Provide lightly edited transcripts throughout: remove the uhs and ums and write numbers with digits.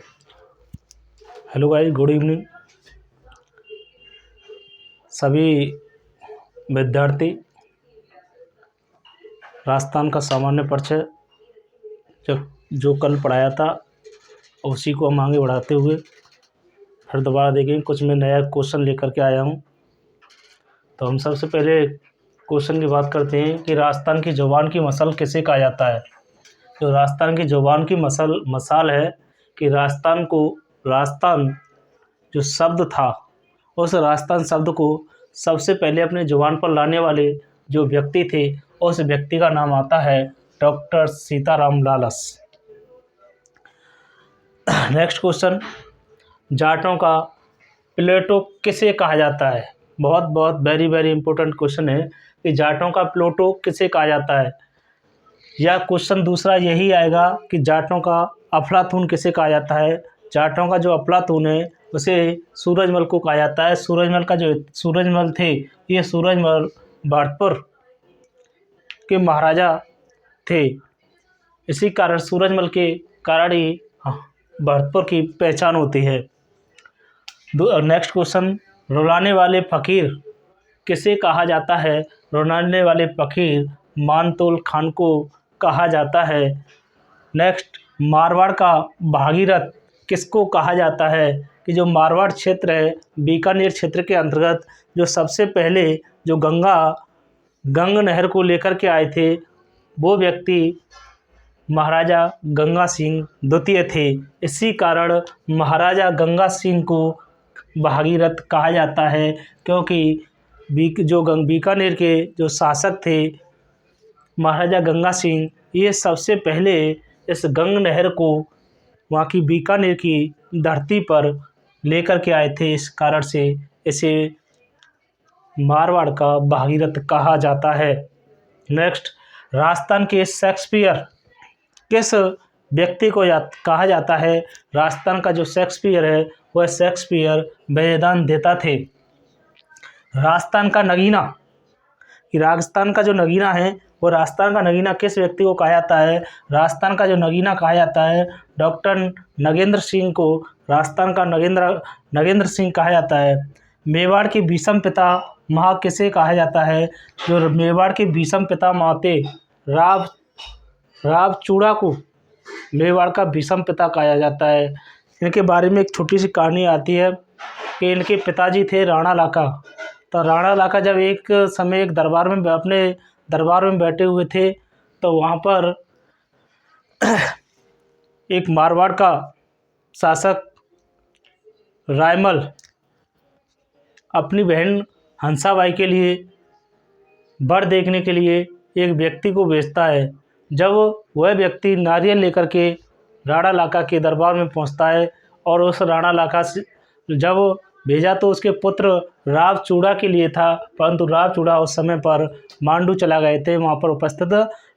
Hello guys, good evening सभी विद्यार्थी। राजस्थान का सामान्य परिचय जो कल पढ़ाया था उसी को हम आगे बढ़ाते हुए फिर दोबारा देखेंगे। कुछ मैं नया क्वेश्चन लेकर के आया हूँ। तो हम सबसे पहले क्वेश्चन की बात करते हैं कि राजस्थान की ज़ुबान की मसाल किसे कहा जाता है। जो राजस्थान की ज़ुबान की मसाल है कि राजस्थान जो शब्द था, उस राजस्थान शब्द को सबसे पहले अपने ज़ुबान पर लाने वाले जो व्यक्ति थे, उस व्यक्ति का नाम आता है doctor Sitaram Lalas. Next question, जाटों का प्लेटो किसे कहा जाता है। बहुत बहुत वेरी वेरी इंपॉर्टेंट क्वेश्चन है कि जाटों का प्लेटो किसे कहा जाता है। या क्वेश्चन दूसरा यही आएगा कि जाटों का अफलातून किसे कहा जाता है। जाटों का जो अफलातून है उसे सूरजमल को कहा जाता है। सूरजमल थे, ये सूरजमल भरतपुर के महाराजा थे। इसी कारण सूरजमल के कारण ही भरतपुर की पहचान होती है। नेक्स्ट क्वेश्चन, रुलाने वाले फ़कीर किसे कहा जाता है। रुलाने वाले फ़कीर मानतोल खान को कहा जाता है। नेक्स्ट, मारवाड़ का भागीरथ किसको कहा जाता है। कि जो मारवाड़ क्षेत्र है, बीकानेर क्षेत्र के अंतर्गत जो सबसे पहले जो गंग नहर को लेकर के आए थे, वो व्यक्ति महाराजा गंगा सिंह द्वितीय थे। इसी कारण महाराजा गंगा सिंह को भागीरथ कहा जाता है, क्योंकि बीकानेर के जो शासक थे महाराजा गंगा सिंह, ये सबसे पहले इस गंग नहर को वहाँ की बीकानेर की धरती पर लेकर के आए थे। इस कारण से इसे मारवाड़ का भागीरथ कहा जाता है। नेक्स्ट, राजस्थान के शेक्सपियर किस व्यक्ति को कहा जाता है। राजस्थान का जो शेक्सपियर है वह शेक्सपियर वेदांत देता थे। राजस्थान का नगीना, कि राजस्थान का जो नगीना है वो राजस्थान का नगीना किस व्यक्ति को कहा जाता है। राजस्थान का जो नगीना कहा जाता है डॉक्टर नगेंद्र सिंह को राजस्थान का नगेंद्र सिंह कहा जाता है। मेवाड़ के भीषम पिता महा किसे कहा जाता है। जो मेवाड़ के भीषम पिता माते राव चूड़ा को मेवाड़ का भीषम पिता कहा जाता है। इनके बारे में एक छोटी सी कहानी आती है कि इनके पिताजी थे राणा लाका। तो राणा लाका जब एक समय अपने दरबार में बैठे हुए थे, तो वहाँ पर एक मारवाड़ का शासक रायमल अपनी बहन हंसाबाई के लिए वर देखने के लिए एक व्यक्ति को भेजता है। जब वह व्यक्ति नारियल लेकर के राणा लाका के दरबार में पहुंचता है और उस राणा लाका से जब भेजा तो उसके पुत्र राव चूड़ा के लिए था, परंतु राव चूड़ा उस समय पर मांडू चला गए थे, वहाँ पर उपस्थित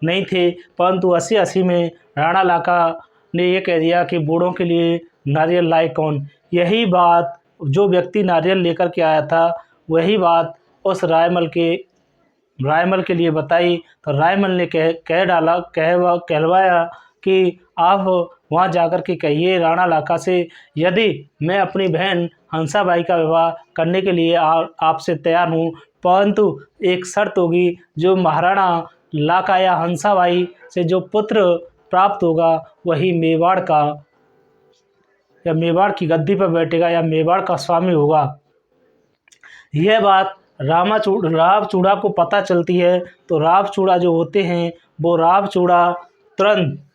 नहीं थे। परंतु हंसी में राणा लाका ने ये कह दिया कि बूढ़ों के लिए नारियल लाए कौन। यही बात जो व्यक्ति नारियल लेकर के आया था वही बात उस रायमल के लिए बताई। तो रायमल ने कहलवाया कि आप वहाँ जाकर के कहिए राणा लाका से, यदि मैं अपनी बहन हंसाबाई का विवाह करने के लिए आपसे तैयार हूँ, परंतु एक शर्त होगी, जो महाराणा लाका या हंसाबाई से जो पुत्र प्राप्त होगा वही मेवाड़ की गद्दी पर बैठेगा या मेवाड़ का स्वामी होगा। यह बात राव चूड़ा को पता चलती है। तो राव चूड़ा जो होते हैं वो राव चूड़ा तुरंत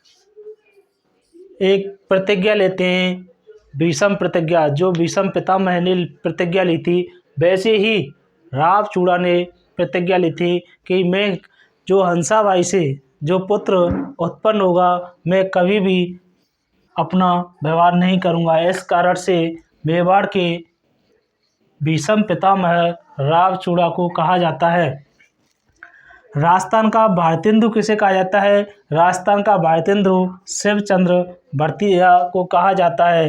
एक प्रतिज्ञा लेते हैं, भीषम प्रतिज्ञा, जो भीषम पितामह ने प्रतिज्ञा ली थी, वैसे ही राव चूड़ा ने प्रतिज्ञा ली थी कि मैं जो हंसाबाई से जो पुत्र उत्पन्न होगा मैं कभी भी अपना व्यवहार नहीं करूँगा। इस कारण से मेवाड़ के भीषम पितामह राव चूड़ा को कहा जाता है। राजस्थान का भारतेंदु किसे कहा जाता है। राजस्थान का भारतेंदु शिवचंद्र भरतिया को कहा जाता है।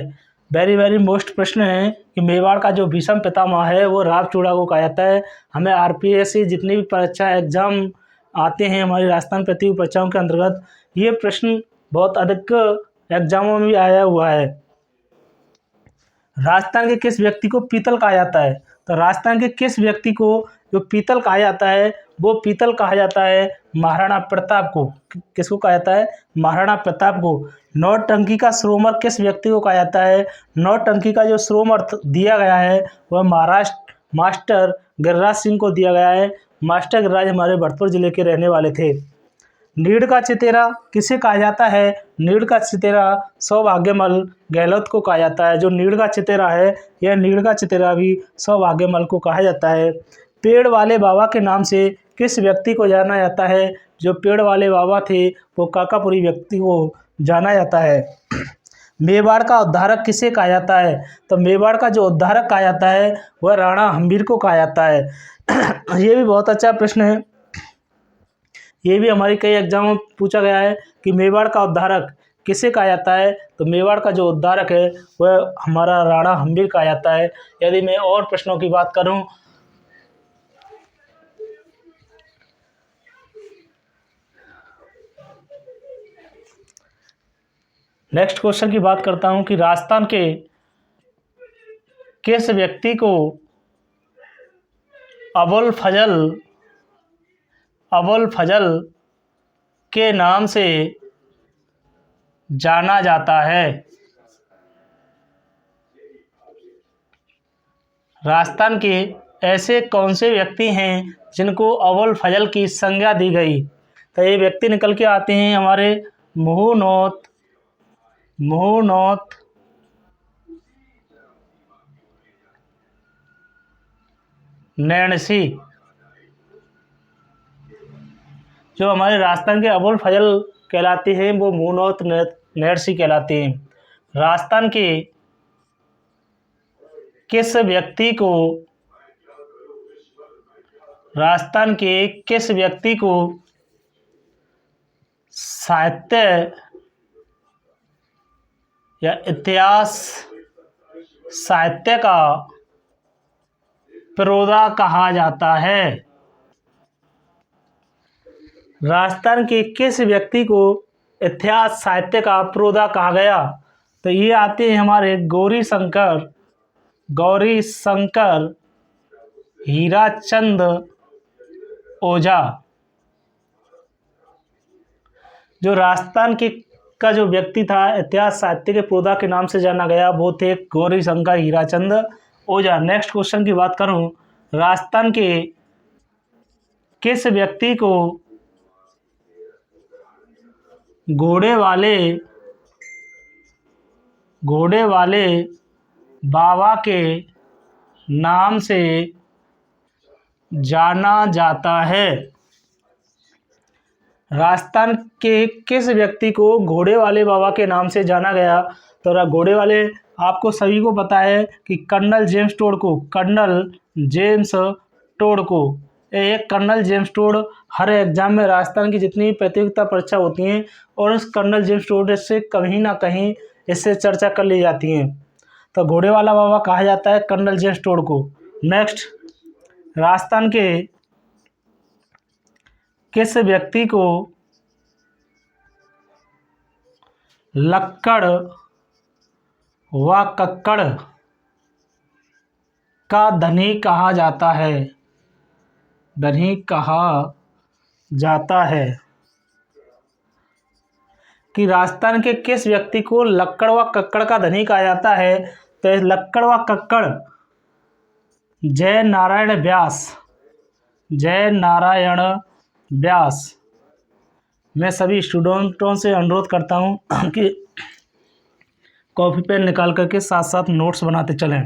वेरी वेरी मोस्ट प्रश्न है कि मेवाड़ का जो भीषम पितामह है वो राव चूड़ा को कहा जाता है। हमें आरपीएससी जितनी भी परीक्षा एग्जाम आते हैं हमारी राजस्थान प्रतियोगी परीक्षाओं के अंतर्गत, ये प्रश्न बहुत अधिक एग्जामों में भी आया हुआ है। राजस्थान के किस व्यक्ति को पीतल कहा जाता है? तो राजस्थान के किस व्यक्ति को जो पीतल कहा जाता है, वो पीतल कहा जाता है महाराणा प्रताप को। किसको कहा जाता है? महाराणा प्रताप को। नौटंकी का श्रोमर किस व्यक्ति को कहा जाता है? नौटंकी का जो श्रोमर दिया गया है वह महाराष्ट्र मास्टर गिरिराज सिंह को दिया गया है। मास्टर गिरिराज हमारे भरतपुर जिले के रहने वाले थे। नीड़ का चितेरा किसे कहा जाता है? नीड़ का चितेरा सौभाग्यमल गहलोत को कहा जाता है। जो नीड़ का चितेरा है, यह नीड़ का चितेरा भी सौभाग्यमल को कहा जाता है। पेड़ वाले बाबा के नाम से किस व्यक्ति को जाना जाता है? जो पेड़ वाले बाबा थे वो काकापुरी व्यक्ति को जाना जाता है। मेवाड़ का उद्धारक किसे कहा जाता है? तो मेवाड़ का जो उद्धारक कहा जाता है वह राणा हम्बीर को कहा जाता है। ये भी बहुत अच्छा प्रश्न है, ये भी हमारी कई एग्जाम में पूछा गया है कि मेवाड़ का उद्धारक किसे कहा जाता है? तो मेवाड़ का जो उद्धारक है वह हमारा राणा हम्बीर कहा जाता है। यदि मैं और प्रश्नों की बात करूं, नेक्स्ट क्वेश्चन की बात करता हूं कि राजस्थान के किस व्यक्ति को अबुल फजल के नाम से जाना जाता है? राजस्थान के ऐसे कौन से व्यक्ति हैं जिनको अबुल फजल की संज्ञा दी गई? तो ये व्यक्ति निकल के आते हैं हमारे मुहुनोत नैणसी। जो हमारे राजस्थान के अबुल फजल कहलाते हैं वो मुहुनोत नैणसी कहलाते हैं। राजस्थान के किस व्यक्ति को साहित्य या इतिहास साहित्य का प्रोदा कहा जाता है? राजस्थान के किस व्यक्ति को इतिहास साहित्य का प्रोदा कहा गया? तो ये आते हैं हमारे गौरी शंकर हीराचंद ओझा। जो राजस्थान का जो व्यक्ति था इतिहास साहित्य के प्रोदा के नाम से जाना गया वो थे गौरी शंकर हीराचंद ओझा। नेक्स्ट क्वेश्चन की बात करूं, राजस्थान के किस व्यक्ति को घोड़े वाले बाबा के नाम से जाना जाता है? राजस्थान के किस व्यक्ति को घोड़े वाले बाबा के नाम से जाना गया? तो घोड़े वाले आपको सभी को पता है कि कर्नल जेम्स टोड को एक कर्नल जेम्स टोड हर एग्जाम में राजस्थान की जितनी प्रतियोगिता परीक्षा होती हैं और उस कर्नल जेम्स टोड से कहीं ना कहीं इससे चर्चा कर ली जाती हैं। तो घोड़े वाला बाबा कहा जाता है कर्नल जेम्स टोड को। नेक्स्ट, राजस्थान के किस व्यक्ति को लक्कड़ व कक्कड़ का धनी कहा जाता है? कि राजस्थान के किस व्यक्ति को लक्कड़ व कक्कड़ का धनी कहा जाता है? तो लक्कड़ व कक्कड़ जय नारायण व्यास। मैं सभी स्टूडेंटों से अनुरोध करता हूं कि कॉपी पेन निकाल करके साथ साथ नोट्स बनाते चलें।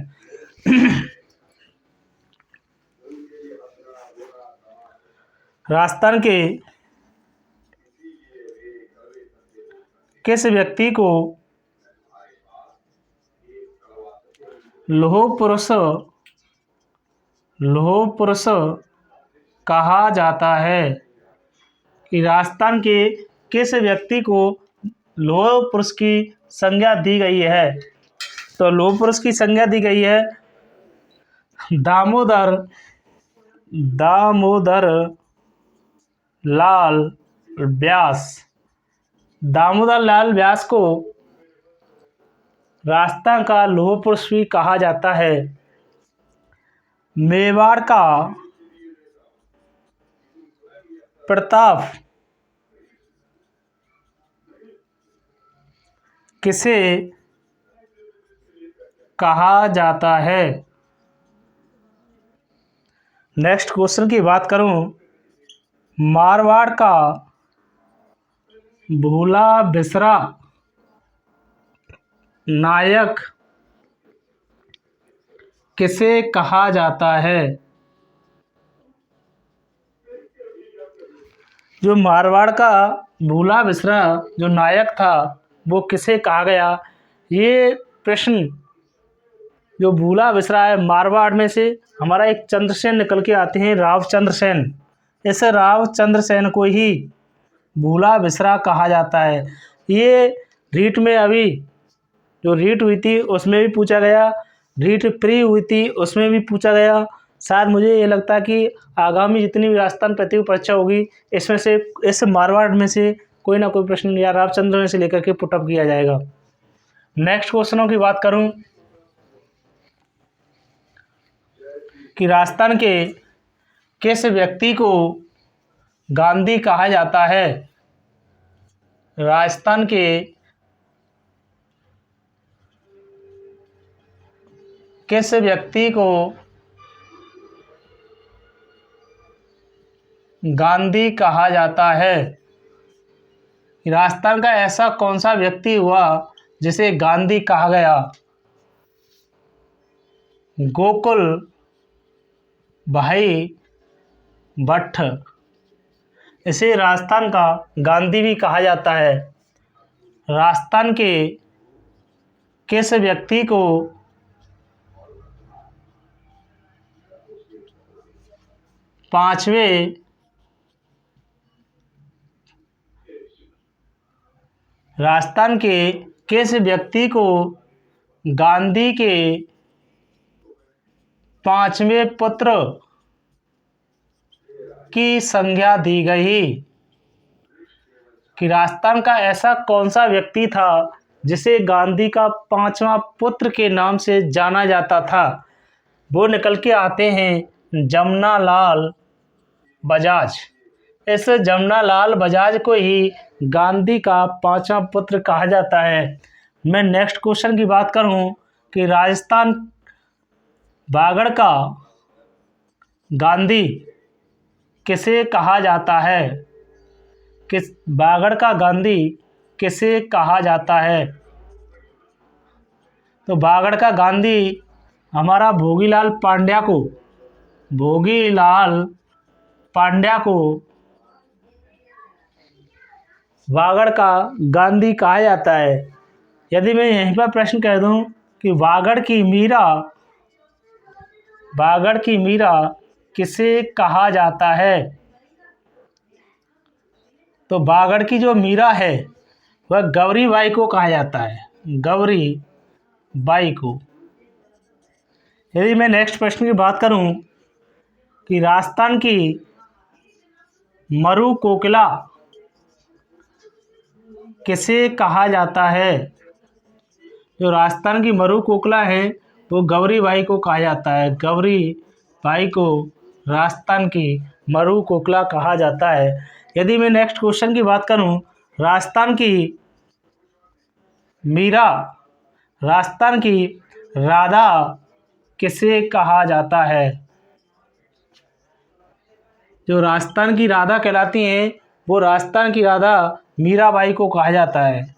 राजस्थान के किस व्यक्ति को लौह पुरुष कहा जाता है? कि राजस्थान के किस व्यक्ति को लौह पुरुष की संज्ञा दी गई है? तो लौह पुरुष की संज्ञा दी गई है दामोदर लाल व्यास। दामोदर लाल व्यास को राजस्थान का लौह पुरुष भी कहा जाता है। मेवाड़ का प्रताप किसे कहा जाता है? नेक्स्ट क्वेश्चन की बात करूं, मारवाड़ का भूला बिसरा नायक किसे कहा जाता है? जो मारवाड़ का भूला बिसरा जो नायक था वो किसे कहा गया? ये प्रश्न जो भूला बिसरा है, मारवाड़ में से हमारा एक चंद्रसेन निकल के आते हैं, रावचंद्र सेन। इस रावचंद्र सेन को ही भूला बिसरा कहा जाता है। ये रीट में अभी जो रीट हुई थी उसमें भी पूछा गया, रीट प्री हुई थी उसमें भी पूछा गया। शायद मुझे ये लगता है कि आगामी जितनी भी राजस्थान प्रतियोगी परीक्षा होगी इसमें से इस मारवाड़ में से कोई ना कोई प्रश्न या रावचंद्र में से लेकर के पुटअप किया जाएगा। नेक्स्ट क्वेश्चनों की बात करूं कि राजस्थान के किस व्यक्ति को गांधी कहा जाता है? राजस्थान के किस व्यक्ति को गांधी कहा जाता है? राजस्थान का ऐसा कौन सा व्यक्ति हुआ जिसे गांधी कहा गया? गोकुल भाई भट्ट, इसे राजस्थान का गांधी भी कहा जाता है। राजस्थान के किस व्यक्ति को पांचवें राजस्थान के किस व्यक्ति को गांधी के पांचवें पुत्र की संज्ञा दी गई? कि राजस्थान का ऐसा कौन सा व्यक्ति था जिसे गांधी का पांचवा पुत्र के नाम से जाना जाता था? वो निकल के आते हैं जमनालाल बजाज। इस जमनालाल बजाज को ही गांधी का पांचवा पुत्र कहा जाता है। मैं नेक्स्ट क्वेश्चन की बात करूं कि राजस्थान बागड़ का गांधी किसे कहा जाता है? किस बागड़ का गांधी किसे कहा जाता है? तो बागड़ का गांधी हमारा भोगीलाल पांड्या को, भोगीलाल पांड्या को बागड़ का गांधी कहा जाता है। यदि मैं यहीं पर प्रश्न कह दूं कि बागड़ की मीरा किसे कहा जाता है? तो बागड़ की जो मीरा है वह गौरी बाई को कहा जाता है, गौरी बाई को। यदि मैं नेक्स्ट प्रश्न की बात करूं कि राजस्थान की मरु कोकिला किसे कहा जाता है? जो राजस्थान की मरु कोकिला है वो गौरी बाई को कहा जाता है। गौरी बाई को राजस्थान की मरु कोकिला कहा जाता है। यदि मैं नेक्स्ट क्वेश्चन की बात करूं, राजस्थान की मीरा, राजस्थान की राधा किसे कहा जाता है? जो राजस्थान की राधा कहलाती हैं वो राजस्थान की राधा मीराबाई को कहा जाता है,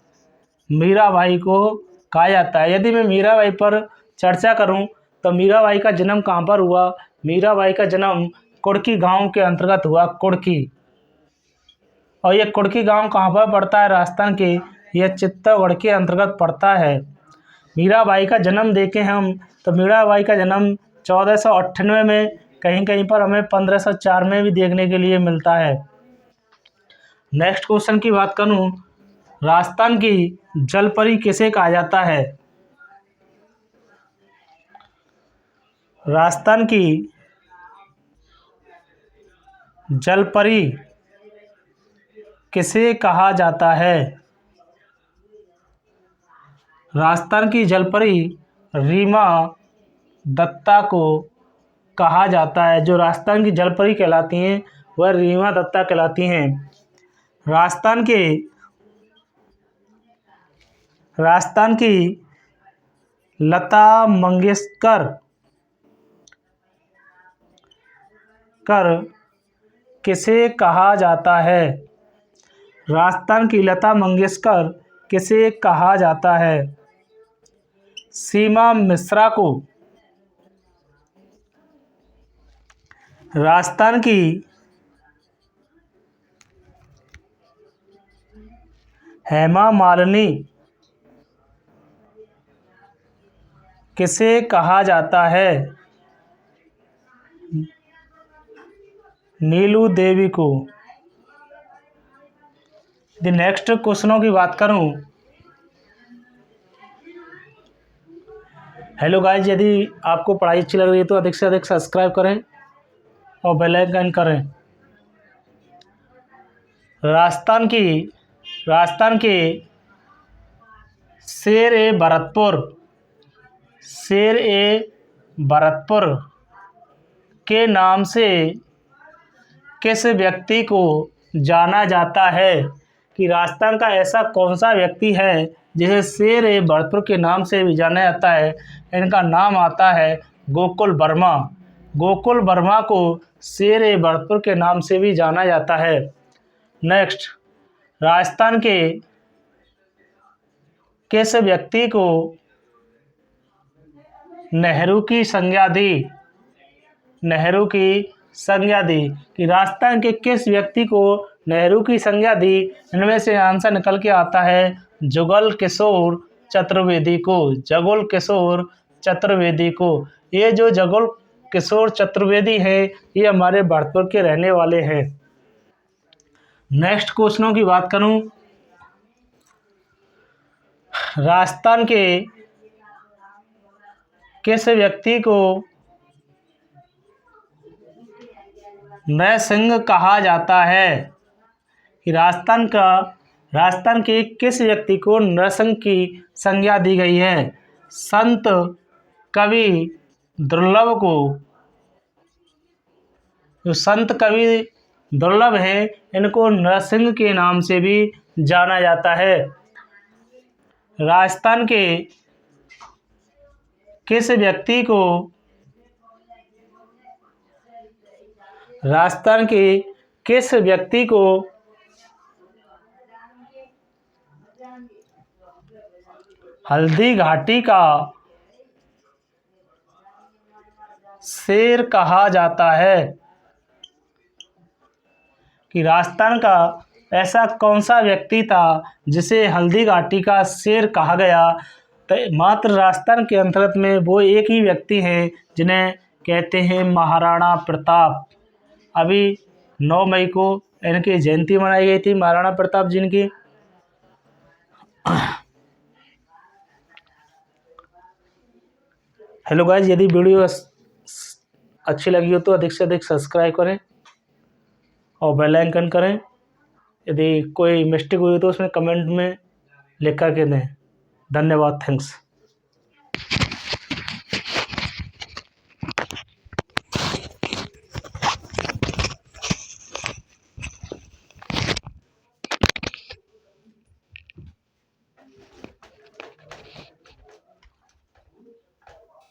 मीराबाई को कहा जाता है। यदि मैं मीराबाई पर चर्चा करूं तो मीराबाई का जन्म कहाँ पर हुआ? मीराबाई का जन्म कुड़की गांव के अंतर्गत हुआ, कुड़की। और ये कुड़की गांव कहाँ पर पड़ता है? राजस्थान के यह चित्तौड़गढ़ के अंतर्गत पड़ता है। मीराबाई का जन्म देखें हम तो मीराबाई का जन्म 1498 में, कहीं कहीं पर हमें 1504 में भी देखने के लिए मिलता है। नेक्स्ट क्वेश्चन की बात करूं, राजस्थान की जलपरी किसे कहा जाता है? राजस्थान की जलपरी किसे कहा जाता है? राजस्थान की जलपरी रीमा दत्ता को कहा जाता है। जो राजस्थान की जलपरी कहलाती हैं वह रीमा दत्ता कहलाती हैं। राजस्थान की लता मंगेशकर किसे कहा जाता है? राजस्थान की लता मंगेशकर किसे कहा जाता है? सीमा मिश्रा को, राजस्थान की हेमा मालिनी किसे कहा जाता है? नीलू देवी को। द नेक्स्ट क्वेश्चनों की बात करूं। हेलो गाइज, यदि आपको पढ़ाई अच्छी लग रही है तो अधिक से अधिक सब्सक्राइब करें और बेल आइकन करें। राजस्थान के शेर-ए-भरतपुर के नाम से किस व्यक्ति को जाना जाता है? कि राजस्थान का ऐसा कौन सा व्यक्ति है जिसे शेर-ए-भरतपुर के नाम से भी जाना जाता है? इनका नाम आता है गोकुल वर्मा। गोकुल वर्मा को शेर-ए-भरतपुर के नाम से भी जाना जाता है। नेक्स्ट, राजस्थान के किस व्यक्ति को नेहरू की संज्ञा दी? कि राजस्थान के किस व्यक्ति को नेहरू की संज्ञा दी? इनमें से आंसर निकल के आता है जुगल किशोर चतुर्वेदी को। ये जो जुगल किशोर चतुर्वेदी है ये हमारे भरतपुर के रहने वाले हैं। नेक्स्ट क्वेश्चनों की बात करूं। राजस्थान के किस व्यक्ति को नरसिंह कहा जाता है? कि राजस्थान के किस व्यक्ति को नरसिंह की संज्ञा दी गई है? संत कवि दुर्लभ को। जो संत कवि दुर्लभ है इनको नरसिंह के नाम से भी जाना जाता है। राजस्थान के किस व्यक्ति को हल्दी घाटी का शेर कहा जाता है? कि राजस्थान का ऐसा कौन सा व्यक्ति था जिसे हल्दी घाटी का शेर कहा गया? तो मात्र राजस्थान के अंतर्गत में वो एक ही व्यक्ति हैं जिन्हें कहते हैं महाराणा प्रताप। अभी 9 मई को इनकी जयंती मनाई गई थी, महाराणा प्रताप जी की। हेलो गाइज, यदि वीडियो अच्छी लगी हो तो अधिक से अधिक सब्सक्राइब करें और बेल आइकन करें। यदि कोई मिस्टेक हुई तो उसमें कमेंट में लिख कर के दें। धन्यवाद, थैंक्स।